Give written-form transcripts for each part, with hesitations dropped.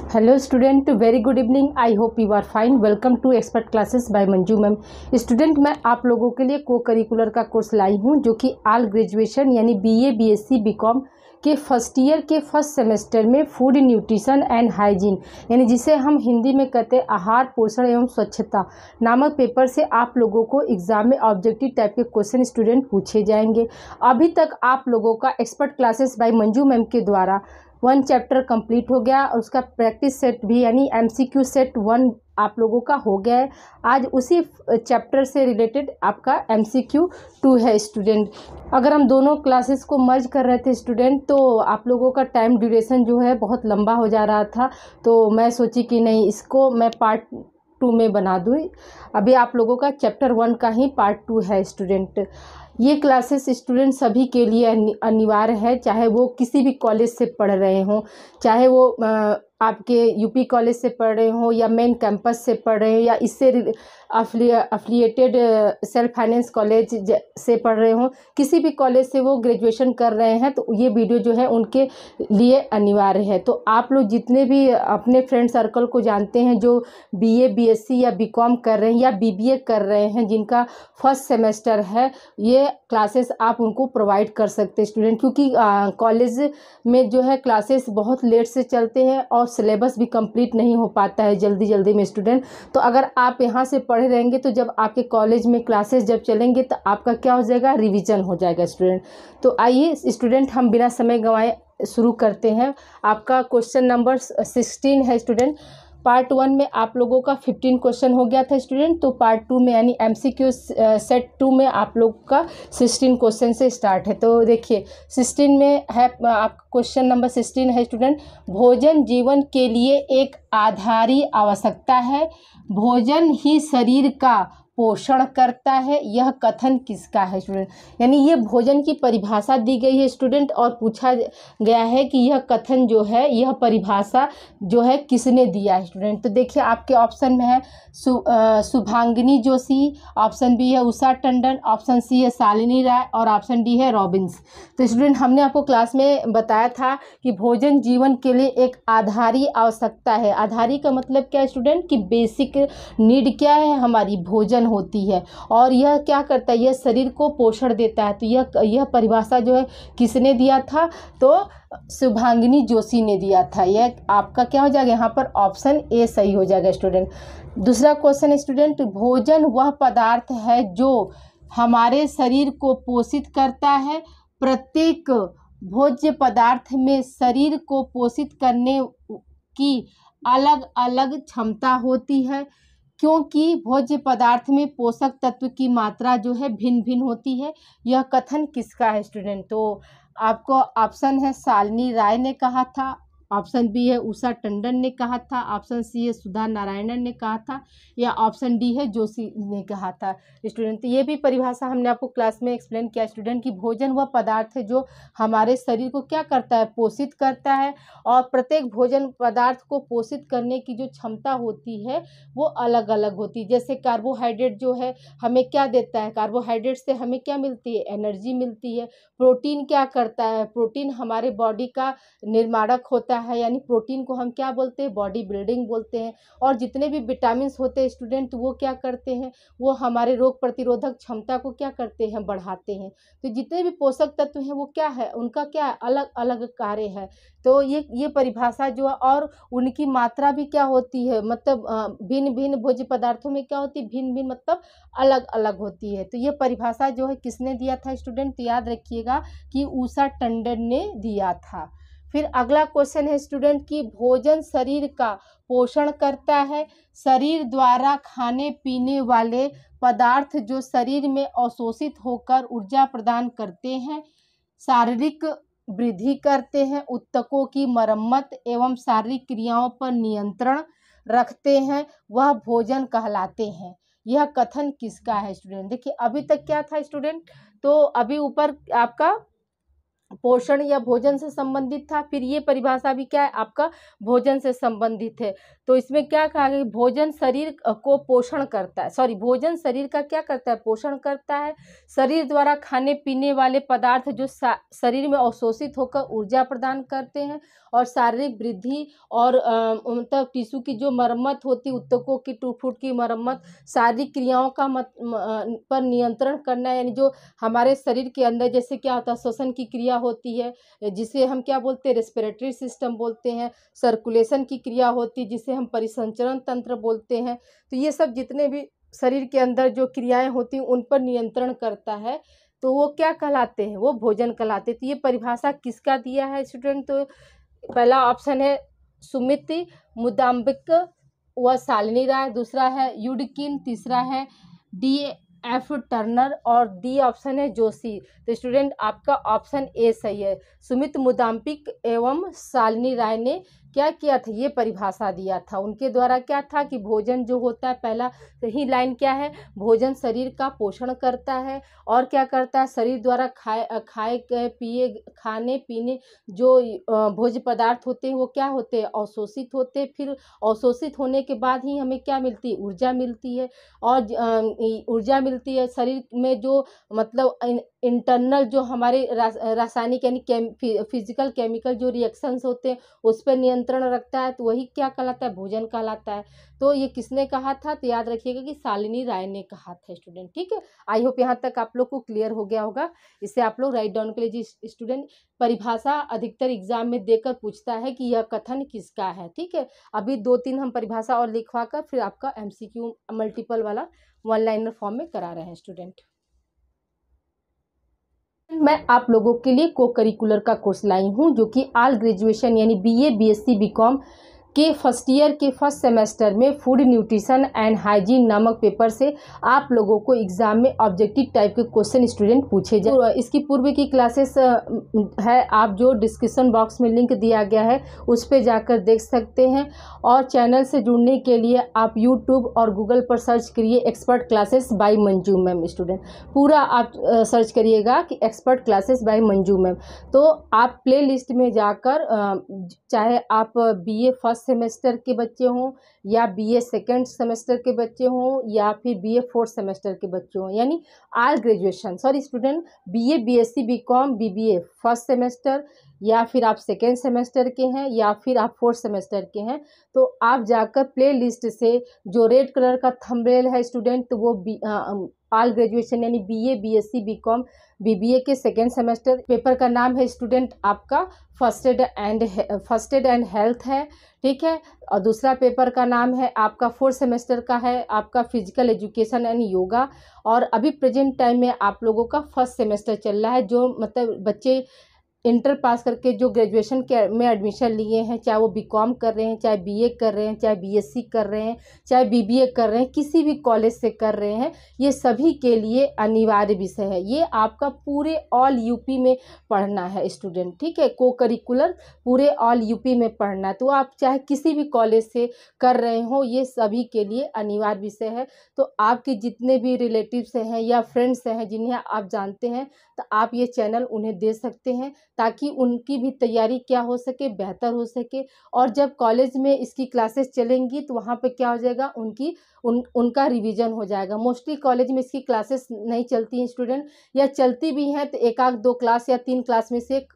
Hello student, very good evening. I hope you are fine. Welcome to Expert Classes by Manju ma'am. Student, मैं आप लोगों के लिए को करिकुलर का कोर्स लाई हूं जो कि ऑल ग्रेजुएशन यानी बीए, बीएससी, बीकॉम के फर्स्ट ईयर के फर्स्ट सेमेस्टर में फूड न्यूट्रिशन एंड हाइजीन यानी जिसे हम हिंदी में कहते हैं आहार, पोषण एवं स्वच्छता नामक पेपर से आप लोगों को एग्जाम में ऑब्जेक्टिव टाइप के क्वेश्चन स्टूडेंट पूछे जाएंगे। अभी तक आप लोगों का expert Classes by Manju ma'am के द्वारा 1 चैप्टर कंप्लीट हो गया और उसका प्रैक्टिस सेट भी यानी एमसीक्यू सेट 1 आप लोगों का हो गया है। आज उसी चैप्टर से रिलेटेड आपका एमसीक्यू 2 है स्टूडेंट। अगर हम दोनों क्लासेस को मर्ज कर रहे थे स्टूडेंट तो आप लोगों का टाइम ड्यूरेशन जो है बहुत लंबा हो जा रहा था, तो मैं सोची कि नहीं, इसको मैं पार्ट 2 में बना दूँ। अभी आप लोगों का चैप्टर 1 का ही पार्ट 2 है स्टूडेंट। ये क्लासेस स्टूडेंट सभी के लिए अनिवार्य है, चाहे वो किसी भी कॉलेज से पढ़ रहे हों, चाहे वो आपके यूपी कॉलेज से पढ़ रहे हों या मेन कैंपस से पढ़ रहे हो या इससे अफिलिएटेड सेल्फ फाइनेंस कॉलेज से पढ़ रहे हों, किसी भी कॉलेज से वो ग्रेजुएशन कर रहे हैं तो ये वीडियो जो है उनके लिए अनिवार्य है। तो आप लोग जितने भी अपने फ्रेंड सर्कल को जानते हैं जो बीए, बीएससी या बीकॉम कर रहे हैं या बीबीए कर रहे हैं, जिनका फर्स्ट सेमेस्टर है, ये क्लासेस आप उनको प्रोवाइड कर सकते हैं स्टूडेंट, क्योंकि कॉलेज में जो है क्लासेस बहुत लेट से चलते हैं और सिलेबस भी कंप्लीट नहीं हो पाता है जल्दी जल्दी में स्टूडेंट। तो अगर आप यहाँ से पढ़े रहेंगे तो जब आपके कॉलेज में क्लासेस जब चलेंगे तो आपका क्या हो जाएगा, रिवीजन हो जाएगा स्टूडेंट। तो आइए स्टूडेंट, हम बिना समय गंवाए शुरू करते हैं। आपका क्वेश्चन नंबर 16 है स्टूडेंट। पार्ट 1 में आप लोगों का 15 क्वेश्चन हो गया था स्टूडेंट, तो पार्ट 2 में यानी एमसीक्यू सेट 2 में आप लोग का 16 क्वेश्चन से स्टार्ट है। तो देखिए 16 में है, आप क्वेश्चन नंबर 16 है स्टूडेंट। भोजन जीवन के लिए एक आधारी आवश्यकता है, भोजन ही शरीर का पोषण करता है, यह कथन किसका है स्टूडेंट। यानी ये भोजन की परिभाषा दी गई है स्टूडेंट और पूछा गया है कि यह कथन जो है, यह परिभाषा जो है किसने दिया है स्टूडेंट। तो देखिए आपके ऑप्शन में है शुभांगिनी जोशी, ऑप्शन बी है उषा टंडन, ऑप्शन सी है शालिनी राय और ऑप्शन डी है रॉबिन्स। तो स्टूडेंट हमने आपको क्लास में बताया था कि भोजन जीवन के लिए एक आधारी आवश्यकता है। आधारी का मतलब क्या है स्टूडेंट, कि बेसिक नीड क्या है हमारी, भोजन होती है, और यह क्या करता है, यह शरीर को पोषण देता है। तो यह परिभाषा जो है किसने दिया था, तो शुभांगिनी जोशी ने दिया था। यह आपका क्या हो जाएगा, यहाँ पर ऑप्शन ए सही हो जाएगा स्टूडेंट। दूसरा क्वेश्चन स्टूडेंट, भोजन वह पदार्थ है जो हमारे शरीर को पोषित करता है। प्रत्येक भोज्य पदार्थ में शरीर को पोषित करने की अलग अलग क्षमता होती है, क्योंकि भोज्य पदार्थ में पोषक तत्व की मात्रा जो है भिन्न भिन्न होती है। यह कथन किसका है स्टूडेंट। तो आपको ऑप्शन है शालिनी राय ने कहा था, ऑप्शन बी है उषा टंडन ने कहा था, ऑप्शन सी है सुधा नारायणन ने कहा था, या ऑप्शन डी है जोशी ने कहा था स्टूडेंट। तो ये भी परिभाषा हमने आपको क्लास में एक्सप्लेन किया स्टूडेंट कि भोजन वह पदार्थ है जो हमारे शरीर को क्या करता है, पोषित करता है, और प्रत्येक भोजन पदार्थ को पोषित करने की जो क्षमता होती है वो अलग अलग होती है। जैसे कार्बोहाइड्रेट जो है हमें क्या देता है, कार्बोहाइड्रेट से हमें क्या मिलती है, एनर्जी मिलती है। प्रोटीन क्या करता है, प्रोटीन हमारे बॉडी का निर्माणक होता है, यानी प्रोटीन को हम क्या बोलते हैं, बॉडी बिल्डिंग बोलते हैं। और जितने भी विटामिन होते हैं स्टूडेंट वो क्या करते हैं, वो हमारे रोग प्रतिरोधक क्षमता को क्या करते हैं, बढ़ाते हैं। तो जितने भी पोषक तत्व हैं वो क्या है, उनका क्या अलग अलग कार्य है। तो ये परिभाषा जो है, और उनकी मात्रा भी क्या होती है, मतलब भिन्न भिन्न भोज्य पदार्थों में क्या होती है, भिन्न भिन्न मतलब अलग अलग होती है। तो ये परिभाषा जो है किसने दिया था स्टूडेंट, तो याद रखिएगा कि उषा टंडन ने दिया था। फिर अगला क्वेश्चन है स्टूडेंट कि भोजन शरीर का पोषण करता है। शरीर द्वारा खाने पीने वाले पदार्थ जो शरीर में अवशोषित होकर ऊर्जा प्रदान करते हैं, शारीरिक वृद्धि करते हैं, ऊतकों की मरम्मत एवं शारीरिक क्रियाओं पर नियंत्रण रखते हैं, वह भोजन कहलाते हैं। यह कथन किसका है स्टूडेंट। देखिए अभी तक क्या था स्टूडेंट, तो अभी ऊपर आपका पोषण या भोजन से संबंधित था। फिर ये परिभाषा भी क्या है आपका, भोजन से संबंधित है। तो इसमें क्या कहा गया, भोजन शरीर को पोषण करता है, सॉरी भोजन शरीर का क्या करता है, पोषण करता है। शरीर द्वारा खाने पीने वाले पदार्थ जो शरीर में अवशोषित होकर ऊर्जा प्रदान करते हैं और शारीरिक वृद्धि और मतलब टिश्यू की जो मरम्मत होती है, ऊतकों की टूट-फूट की मरम्मत, शारीरिक क्रियाओं का पर नियंत्रण करना, यानी जो हमारे शरीर के अंदर जैसे क्या होता है, श्वसन की क्रिया होती है जिसे हम क्या बोलते हैं, रेस्पिरेटरी सिस्टम बोलते हैं। सर्कुलेशन की क्रिया होती है जिसे हम परिसंचरण तंत्र बोलते हैं। तो ये सब जितने भी शरीर के अंदर जो क्रियाएं होती हैं उन पर नियंत्रण करता है, तो वो क्या कहलाते हैं, वो भोजन कहलाते हैं। तो ये परिभाषा किसका दिया है स्टूडेंट, तो पहला ऑप्शन है सुमिति मुदाम्बिक व शालिनी राय, दूसरा है युडकिन, तीसरा है D.F. टर्नर और डी ऑप्शन है जोशी। तो स्टूडेंट आपका ऑप्शन ए सही है। सुमित मुदाम्बिक एवं शालिनी राय ने क्या किया था, ये परिभाषा दिया था। उनके द्वारा क्या था कि भोजन जो होता है, पहला सही लाइन क्या है, भोजन शरीर का पोषण करता है और क्या करता है, शरीर द्वारा खाने पीने जो भोज्य पदार्थ होते हैं वो क्या होते हैं, अवशोषित होते हैं। फिर अवशोषित होने के बाद ही हमें क्या मिलती है, ऊर्जा मिलती है। और ऊर्जा मिलती है शरीर में जो मतलब इंटरनल जो हमारे रासायनिक यानी फिजिकल केमिकल जो रिएक्शंस होते हैं उस पर नियंत्रण रखता है, तो वही क्या कहलाता है, भोजन कहलाता है। तो ये किसने कहा था, तो याद रखिएगा कि शालिनी राय ने कहा था स्टूडेंट। ठीक है, आई होप यहाँ तक आप लोग को क्लियर हो गया होगा। इसे आप लोग राइट डाउन के लिए, जी स्टूडेंट परिभाषा अधिकतर एग्जाम में देकर पूछता है कि यह कथन किसका है। ठीक है, अभी 2-3 हम परिभाषा और लिखवा कर फिर आपका MCQ मल्टीपल वाला वन लाइनर फॉर्म में करा रहे हैं स्टूडेंट। मैं आप लोगों के लिए को करिकुलर का कोर्स लाई हूँ जो कि ऑल ग्रेजुएशन यानी BA BSc BCom के फर्स्ट ईयर के फर्स्ट सेमेस्टर में फूड न्यूट्रिशन एंड हाइजीन नामक पेपर से आप लोगों को एग्जाम में ऑब्जेक्टिव टाइप के क्वेश्चन स्टूडेंट पूछे जाए। इसकी पूर्व की क्लासेस है, आप जो डिस्क्रिप्शन बॉक्स में लिंक दिया गया है उस पर जाकर देख सकते हैं। और चैनल से जुड़ने के लिए आप यूट्यूब और गूगल पर सर्च करिए expert Classes by Manju ma'am. Student पूरा आप सर्च करिएगा कि expert Classes by Manju ma'am, तो आप प्ले लिस्ट में जाकर चाहे आप BA फर्स्ट सेमेस्टर के बच्चे हों या BA सेकेंड सेमेस्टर के बच्चे हों या फिर BA फोर्थ सेमेस्टर के बच्चे हों, यानी all graduation sorry student BA BSc BCom BBA first semester या फिर आप सेकेंड सेमेस्टर के हैं या फिर आप फोर्थ सेमेस्टर के हैं, तो आप जाकर प्ले लिस्ट से जो रेड कलर का थंबनेल है स्टूडेंट, तो वो ऑल ग्रेजुएशन यानी BA BSc BCom BBA के सेकेंड सेमेस्टर पेपर का नाम है स्टूडेंट आपका फर्स्ट एड एंड हेल्थ है। ठीक है, और दूसरा पेपर का नाम है आपका फोर्थ सेमेस्टर का है आपका फिजिकल एजुकेशन एंड योगा। और अभी प्रेजेंट टाइम में आप लोगों का फर्स्ट सेमेस्टर चल रहा है, जो मतलब बच्चे इंटर पास करके जो ग्रेजुएशन के में एडमिशन लिए हैं, चाहे वो BCom कर रहे हैं, चाहे BA कर रहे हैं, चाहे BSc कर रहे हैं, चाहे BBA कर रहे हैं, किसी भी कॉलेज से कर रहे हैं, ये सभी के लिए अनिवार्य विषय है। ये आपका पूरे ऑल यूपी में पढ़ना है स्टूडेंट। ठीक है, को करिकुलर पूरे ऑल यूपी में पढ़ना है, तो आप चाहे किसी भी कॉलेज से कर रहे हो, ये सभी के लिए अनिवार्य विषय है। तो आपके जितने भी रिलेटिव्स हैं या फ्रेंड्स हैं जिन्हें आप जानते हैं, तो आप ये चैनल उन्हें दे सकते हैं ताकि उनकी भी तैयारी क्या हो सके, बेहतर हो सके। और जब कॉलेज में इसकी क्लासेस चलेंगी तो वहाँ पे क्या हो जाएगा, उनका रिवीजन हो जाएगा। मोस्टली कॉलेज में इसकी क्लासेस नहीं चलती हैं स्टूडेंट, या चलती भी हैं तो 1-2 क्लास या 3 क्लास में से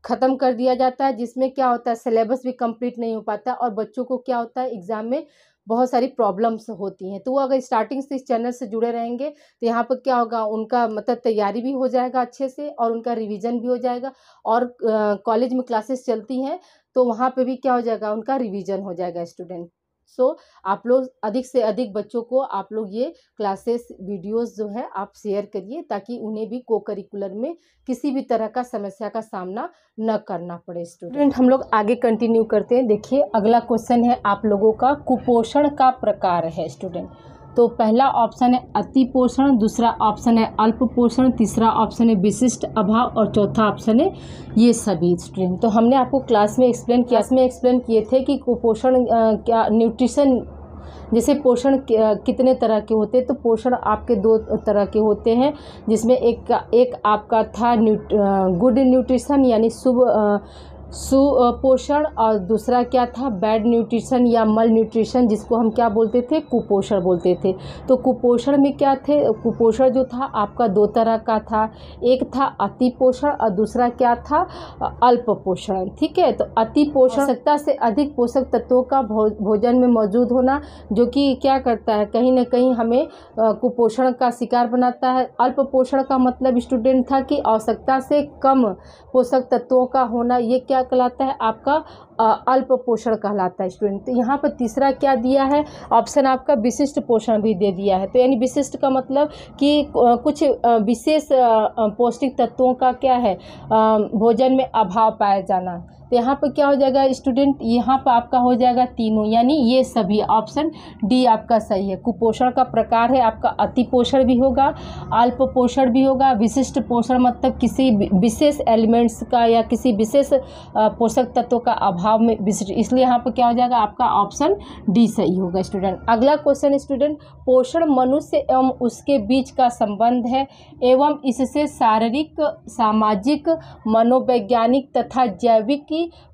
ख़त्म कर दिया जाता है, जिसमें क्या होता है सिलेबस भी कंप्लीट नहीं हो पाता और बच्चों को क्या होता है एग्ज़ाम में बहुत सारी प्रॉब्लम्स होती हैं। तो वो अगर स्टार्टिंग से इस चैनल से जुड़े रहेंगे तो यहाँ पर क्या होगा, उनका मतलब तैयारी भी हो जाएगा अच्छे से और उनका रिवीजन भी हो जाएगा। और कॉलेज में क्लासेस चलती हैं तो वहाँ पे भी क्या हो जाएगा, उनका रिवीजन हो जाएगा स्टूडेंट। सो आप लोग अधिक से अधिक बच्चों को आप लोग ये क्लासेस वीडियोस जो है आप शेयर करिए ताकि उन्हें भी को करिकुलर में किसी भी तरह का समस्या का सामना न करना पड़े। स्टूडेंट हम लोग आगे कंटिन्यू करते हैं। देखिए अगला क्वेश्चन है आप लोगों का, कुपोषण का प्रकार है स्टूडेंट। तो पहला ऑप्शन है अति पोषण, दूसरा ऑप्शन है अल्प पोषण, तीसरा ऑप्शन है विशिष्ट अभाव और चौथा ऑप्शन है ये सभी। स्टूडेंट तो हमने आपको क्लास में एक्सप्लेन किए थे कि कुपोषण क्या न्यूट्रिशन जैसे पोषण कितने तरह के होते हैं, तो पोषण आपके दो तरह के होते हैं, जिसमें एक आपका था गुड न्यूट्रिशन यानी सुपोषण, और दूसरा क्या था बैड न्यूट्रिशन या मल न्यूट्रिशन, जिसको हम क्या बोलते थे, कुपोषण बोलते थे। तो कुपोषण में क्या थे, कुपोषण जो था आपका दो तरह का था, एक था अति पोषण और दूसरा क्या था, अल्प पोषण। ठीक है, तो अति पोषण आवश्यकता से अधिक पोषक तत्वों का भोजन में मौजूद होना, जो कि क्या करता है, कहीं ना कहीं हमें कुपोषण का शिकार बनाता है। अल्प पोषण का मतलब स्टूडेंट था कि आवश्यकता से कम पोषक तत्वों का होना, ये क्या कहलाता है, आपका अल्प पोषण कहलाता है स्टूडेंट। तो यहाँ पर तीसरा क्या दिया है ऑप्शन, आपका विशिष्ट पोषण भी दे दिया है। तो यानी विशिष्ट का मतलब कि कुछ विशेष पौष्टिक तत्वों का क्या है, भोजन में अभाव पाया जाना। तो यहाँ पर क्या हो जाएगा स्टूडेंट, यहाँ पर आपका हो जाएगा तीनों, यानी ये सभी, ऑप्शन डी आपका सही है। कुपोषण का प्रकार है आपका अति पोषण भी होगा, अल्प पोषण भी होगा, विशिष्ट पोषण मतलब किसी विशेष एलिमेंट्स का या किसी विशेष पोषक तत्वों का अभाव में विशिष्ट, इसलिए यहाँ पर क्या हो जाएगा आपका ऑप्शन डी सही होगा स्टूडेंट। अगला क्वेश्चन स्टूडेंट, पोषण मनुष्य एवं उसके बीच का संबंध है एवं इससे शारीरिक, सामाजिक, मनोवैज्ञानिक तथा जैविक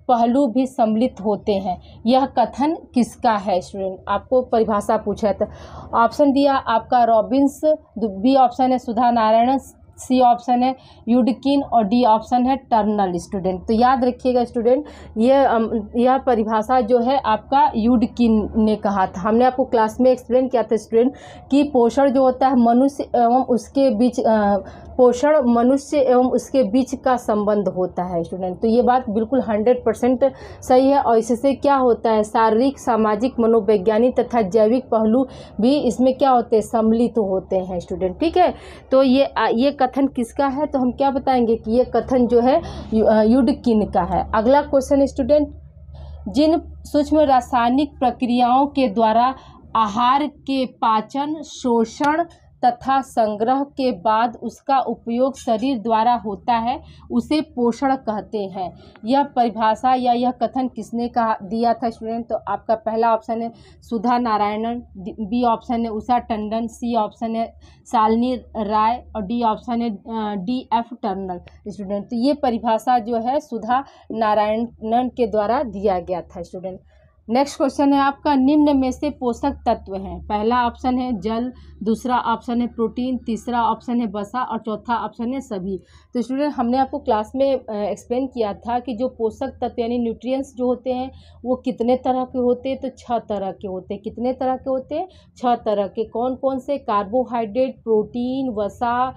पहलू भी सम्मिलित होते हैं। यह कथन किसका है स्टूडेंट, आपको परिभाषा पूछा था। ऑप्शन दिया आपका रॉबिन्स, बी ऑप्शन है सुधा नारायण, सी ऑप्शन है यूडकिन और डी ऑप्शन है टर्नल स्टूडेंट। तो याद रखिएगा स्टूडेंट, यह परिभाषा जो है आपका यूडकिन ने कहा था। हमने आपको क्लास में एक्सप्लेन किया था स्टूडेंट कि पोषण जो होता है मनुष्य एवं उसके बीच, पोषण मनुष्य एवं उसके बीच का संबंध होता है स्टूडेंट। तो ये बात बिल्कुल 100% सही है, और इससे क्या होता है, शारीरिक, सामाजिक, मनोवैज्ञानिक तथा जैविक पहलू भी इसमें क्या होते हैं, सम्मिलित होते हैं स्टूडेंट। ठीक है, तो ये कथन किसका है, तो हम क्या बताएंगे कि ये कथन जो है यूडकिन का है। अगला क्वेश्चन स्टूडेंट, जिन सूक्ष्म रासायनिक प्रक्रियाओं के द्वारा आहार के पाचन, शोषण तथा संग्रह के बाद उसका उपयोग शरीर द्वारा होता है उसे पोषण कहते हैं। यह परिभाषा या यह कथन किसने कहा दिया था स्टूडेंट, तो आपका पहला ऑप्शन है सुधा नारायणन, बी ऑप्शन है उषा टंडन, सी ऑप्शन है शालिनी राय और डी ऑप्शन है डी एफ टर्नल स्टूडेंट। तो ये परिभाषा जो है सुधा नारायणन के द्वारा दिया गया था स्टूडेंट। नेक्स्ट क्वेश्चन है आपका, निम्न में से पोषक तत्व हैं। पहला ऑप्शन है जल, दूसरा ऑप्शन है प्रोटीन, तीसरा ऑप्शन है वसा और चौथा ऑप्शन है सभी। तो स्टूडेंट हमने आपको क्लास में एक्सप्लेन किया था कि जो पोषक तत्व यानी न्यूट्रिएंट्स जो होते हैं वो कितने तरह के होते हैं, तो 6 तरह के होते हैं। कितने तरह के होते हैं, 6 तरह के। कौन कौन से, कार्बोहाइड्रेट, प्रोटीन, वसा,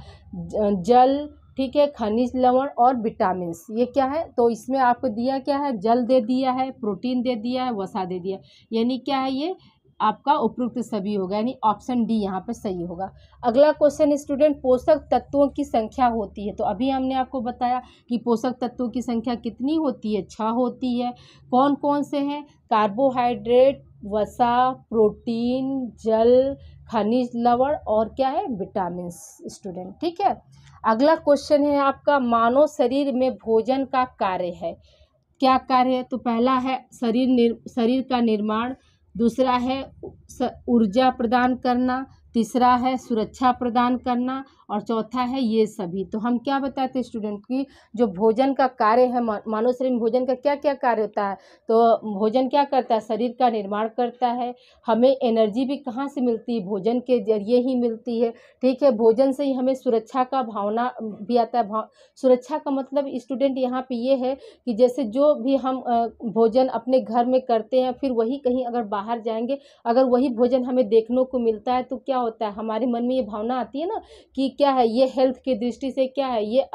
जल, ठीक है, खनिज लवण और विटामिन्स। ये क्या है, तो इसमें आपको दिया क्या है, जल दे दिया है, प्रोटीन दे दिया है, वसा दे दिया, यानी क्या है ये आपका उपयुक्त सभी होगा, यानी ऑप्शन डी यहाँ पर सही होगा। अगला क्वेश्चन स्टूडेंट, पोषक तत्वों की संख्या होती है। तो अभी हमने आपको बताया कि पोषक तत्वों की संख्या कितनी होती है, 6 होती है। कौन कौन से हैं, कार्बोहाइड्रेट, वसा, प्रोटीन, जल, खनिज लवण और क्या है, विटामिन्स स्टूडेंट। ठीक है, अगला क्वेश्चन है आपका, मानव शरीर में भोजन का कार्य है। क्या कार्य है, तो पहला है शरीर का निर्माण, दूसरा है ऊर्जा प्रदान करना, तीसरा है सुरक्षा प्रदान करना और चौथा है ये सभी। तो हम क्या बताते हैं स्टूडेंट की जो भोजन का कार्य है, मानव शरीर में भोजन का क्या क्या कार्य होता है, तो भोजन क्या करता है, शरीर का निर्माण करता है। हमें एनर्जी भी कहाँ से मिलती है, भोजन के जरिए ही मिलती है। ठीक है, भोजन से ही हमें सुरक्षा का भावना भी आता है। सुरक्षा का मतलब स्टूडेंट यहाँ पे ये है कि जैसे जो भी हम भोजन अपने घर में करते हैं, फिर वही कहीं अगर बाहर जाएंगे, अगर वही भोजन हमें देखने को मिलता है तो क्या होता है, हमारे मन में ये भावना आती है ना कि क्या है, ये हेल्थ की दृष्टि से क्या है, ये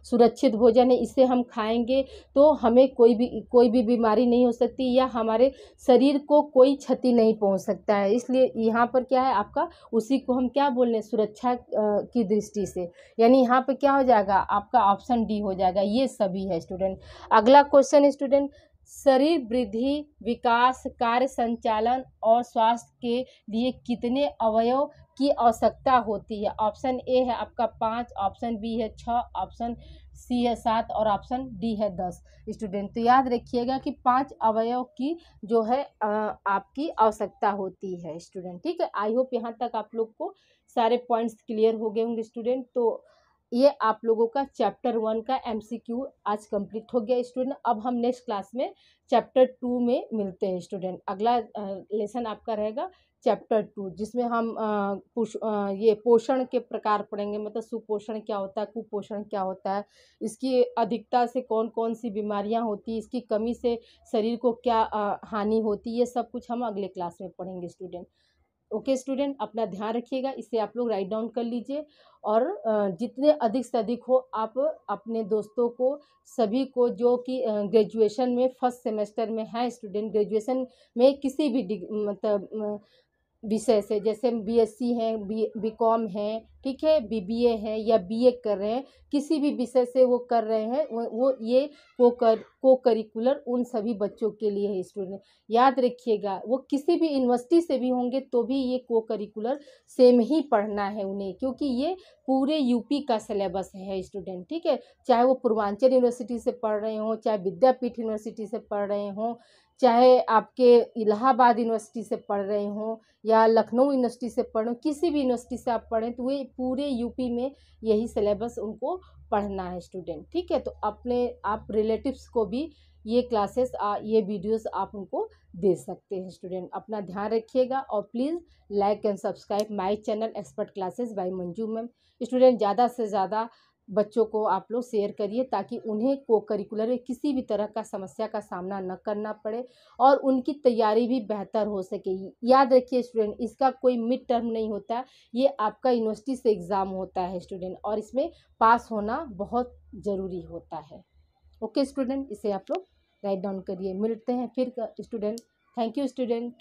सुरक्षित भोजन है, इसे हम खाएंगे तो हमें कोई भी बीमारी नहीं हो सकती या हमारे शरीर को कोई क्षति नहीं पहुंच सकता है। इसलिए यहाँ पर क्या है आपका, उसी को हम क्या बोल रहे हैं, सुरक्षा की दृष्टि से, यानी यहाँ पर क्या हो जाएगा आपका ऑप्शन डी हो जाएगा, ये सभी है स्टूडेंट। अगला क्वेश्चन स्टूडेंट, शरीर वृद्धि, विकास, कार्य संचालन और स्वास्थ्य के लिए कितने अवयव की आवश्यकता होती है? ऑप्शन ए है आपका 5, ऑप्शन बी है 6, ऑप्शन सी है 7 और ऑप्शन डी है 10। स्टूडेंट तो याद रखिएगा कि 5 अवयव की जो है आपकी आवश्यकता होती है स्टूडेंट। ठीक है, आई होप यहाँ तक आप लोग को सारे पॉइंट्स क्लियर हो गए होंगे स्टूडेंट। तो ये आप लोगों का चैप्टर 1 का MCQ आज कंप्लीट हो गया स्टूडेंट। अब हम नेक्स्ट क्लास में चैप्टर 2 में मिलते हैं स्टूडेंट। अगला लेसन आपका रहेगा चैप्टर 2, जिसमें हम ये पोषण के प्रकार पढ़ेंगे, मतलब सुपोषण क्या होता है, कुपोषण क्या होता है, इसकी अधिकता से कौन कौन सी बीमारियां होती है, इसकी कमी से शरीर को क्या हानि होती है, ये सब कुछ हम अगले क्लास में पढ़ेंगे स्टूडेंट। ओके स्टूडेंट, अपना ध्यान रखिएगा, इसे आप लोग राइट डाउन कर लीजिए और जितने अधिक से अधिक हो आप अपने दोस्तों को, सभी को जो कि ग्रेजुएशन में फर्स्ट सेमेस्टर में है स्टूडेंट, ग्रेजुएशन में किसी भी मतलब विषय से, जैसे BSc है, बीकॉम है, ठीक है, BBA है या BA कर रहे हैं, किसी भी विषय से वो कर रहे हैं, वो ये को करिकुलर उन सभी बच्चों के लिए है स्टूडेंट। याद रखिएगा, वो किसी भी यूनिवर्सिटी से भी होंगे तो भी ये को करिकुलर सेम ही पढ़ना है उन्हें, क्योंकि ये पूरे यूपी का सिलेबस है स्टूडेंट। ठीक है, चाहे वो पूर्वांचल यूनिवर्सिटी से पढ़ रहे हों, चाहे विद्यापीठ यूनिवर्सिटी से पढ़ रहे हों, चाहे आपके इलाहाबाद यूनिवर्सिटी से पढ़ रहे हों या लखनऊ यूनिवर्सिटी से पढ़ो, किसी भी यूनिवर्सिटी से आप पढ़ें, तो वे पूरे यूपी में यही सिलेबस उनको पढ़ना है स्टूडेंट। ठीक है, तो अपने आप रिलेटिव्स को भी ये क्लासेस ये वीडियोस आप उनको दे सकते हैं स्टूडेंट। अपना ध्यान रखिएगा और please like and subscribe my channel expert Classes by Manju ma'am. Student ज़्यादा से ज़्यादा बच्चों को आप लोग शेयर करिए ताकि उन्हें को करिकुलर में किसी भी तरह का समस्या का सामना न करना पड़े और उनकी तैयारी भी बेहतर हो सके। याद रखिए स्टूडेंट, इसका कोई मिड टर्म नहीं होता, ये आपका यूनिवर्सिटी से एग्ज़ाम होता है स्टूडेंट, और इसमें पास होना बहुत ज़रूरी होता है। ओके स्टूडेंट, इसे आप लोग राइट डाउन करिए। मिलते हैं फिर स्टूडेंट। Thank you student.